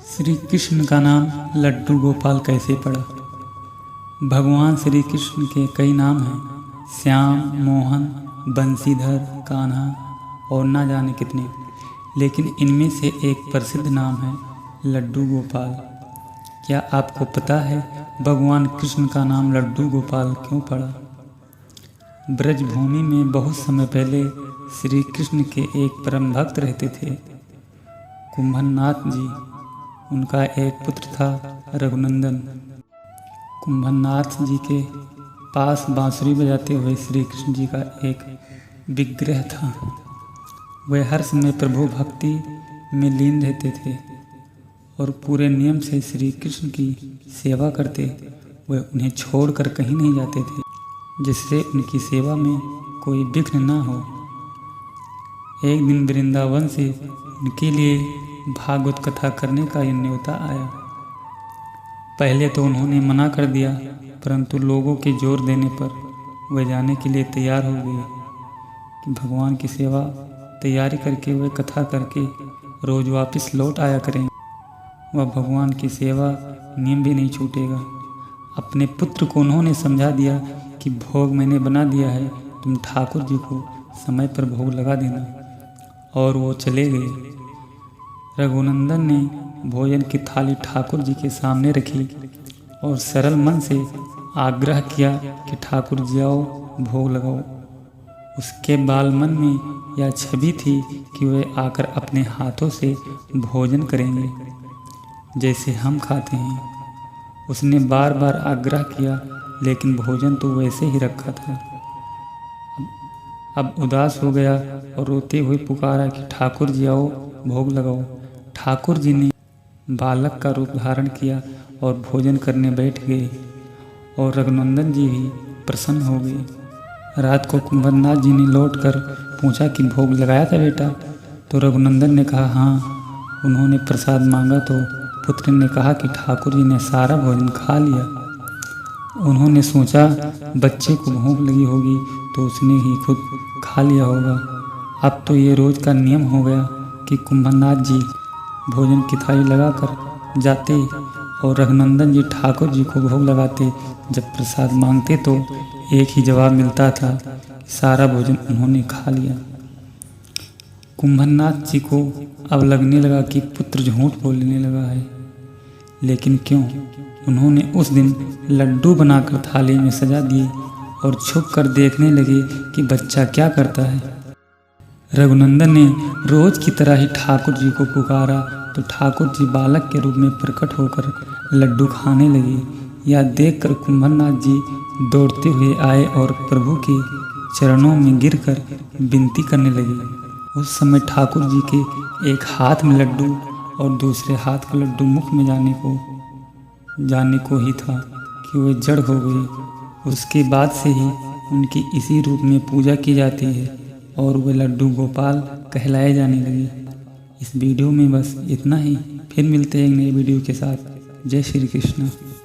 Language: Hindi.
श्री कृष्ण का नाम लड्डू गोपाल कैसे पड़ा। भगवान श्री कृष्ण के कई नाम हैं, श्याम, मोहन, बंसीधर, कान्हा और ना जाने कितने, लेकिन इनमें से एक प्रसिद्ध नाम है लड्डू गोपाल। क्या आपको पता है भगवान कृष्ण का नाम लड्डू गोपाल क्यों पड़ा? ब्रजभूमि में बहुत समय पहले श्री कृष्ण के एक परम भक्त रहते थे, कुंभनाथ जी। उनका एक पुत्र था रघुनंदन। कुंभनाथ जी के पास बांसुरी बजाते हुए श्री कृष्ण जी का एक विग्रह था। वे हर समय प्रभु भक्ति में लीन रहते थे और पूरे नियम से श्री कृष्ण की सेवा करते। वे उन्हें छोड़कर कहीं नहीं जाते थे, जिससे उनकी सेवा में कोई विघ्न न हो। एक दिन वृंदावन से उनके लिए भागवत कथा करने का न्योता आया। पहले तो उन्होंने मना कर दिया, परंतु लोगों के जोर देने पर वे जाने के लिए तैयार हो गए कि भगवान की सेवा तैयारी करके वे कथा करके रोज वापस लौट आया करेंगे। वह भगवान की सेवा नियम भी नहीं छूटेगा। अपने पुत्र को उन्होंने समझा दिया कि भोग मैंने बना दिया है, तुम ठाकुर जी को समय पर भोग लगा देना। और वो चले गए। रघुनंदन ने भोजन की थाली ठाकुर जी के सामने रखी और सरल मन से आग्रह किया कि ठाकुर जी आओ, भोग लगाओ। उसके बाल मन में यह छवि थी कि वे आकर अपने हाथों से भोजन करेंगे, जैसे हम खाते हैं। उसने बार बार आग्रह किया, लेकिन भोजन तो वैसे ही रखा था। अब उदास हो गया और रोते हुए पुकारा कि ठाकुर जी आओ, भोग लगाओ। ठाकुर जी ने बालक का रूप धारण किया और भोजन करने बैठ गए, और रघुनंदन जी भी प्रसन्न हो गए। रात को कुंभनाथ जी ने लौटकर पूछा कि भोग लगाया था बेटा? तो रघुनंदन ने कहा हाँ। उन्होंने प्रसाद मांगा तो पुत्र ने कहा कि ठाकुर जी ने सारा भोजन खा लिया। उन्होंने सोचा बच्चे को भूख लगी होगी तो उसने ही खुद खा लिया होगा। अब तो ये रोज का नियम हो गया कि कुंभनाथ जी भोजन की थाली लगाकर जाते और रघुनंदन जी ठाकुर जी को भोग लगाते। जब प्रसाद मांगते तो एक ही जवाब मिलता था, सारा भोजन उन्होंने खा लिया। कुंभनाथ जी को अब लगने लगा कि पुत्र झूठ बोलने लगा है, लेकिन क्यों? उन्होंने उस दिन लड्डू बनाकर थाली में सजा दिए और छुप कर देखने लगे कि बच्चा क्या करता है। रघुनंदन ने रोज की तरह ही ठाकुर जी को पुकारा तो ठाकुर जी बालक के रूप में प्रकट होकर लड्डू खाने लगे। यह देखकर कुंभनाथ जी दौड़ते हुए आए और प्रभु के चरणों में गिरकर विनती करने लगे। उस समय ठाकुर जी के एक हाथ में लड्डू और दूसरे हाथ का लड्डू मुख में जाने को ही था कि वे जड़ हो गए। उसके बाद से ही उनकी इसी रूप में पूजा की जाती है और वे लड्डू गोपाल कहलाए जाने लगे। इस वीडियो में बस इतना ही। फिर मिलते हैं एक नए वीडियो के साथ। जय श्री कृष्ण।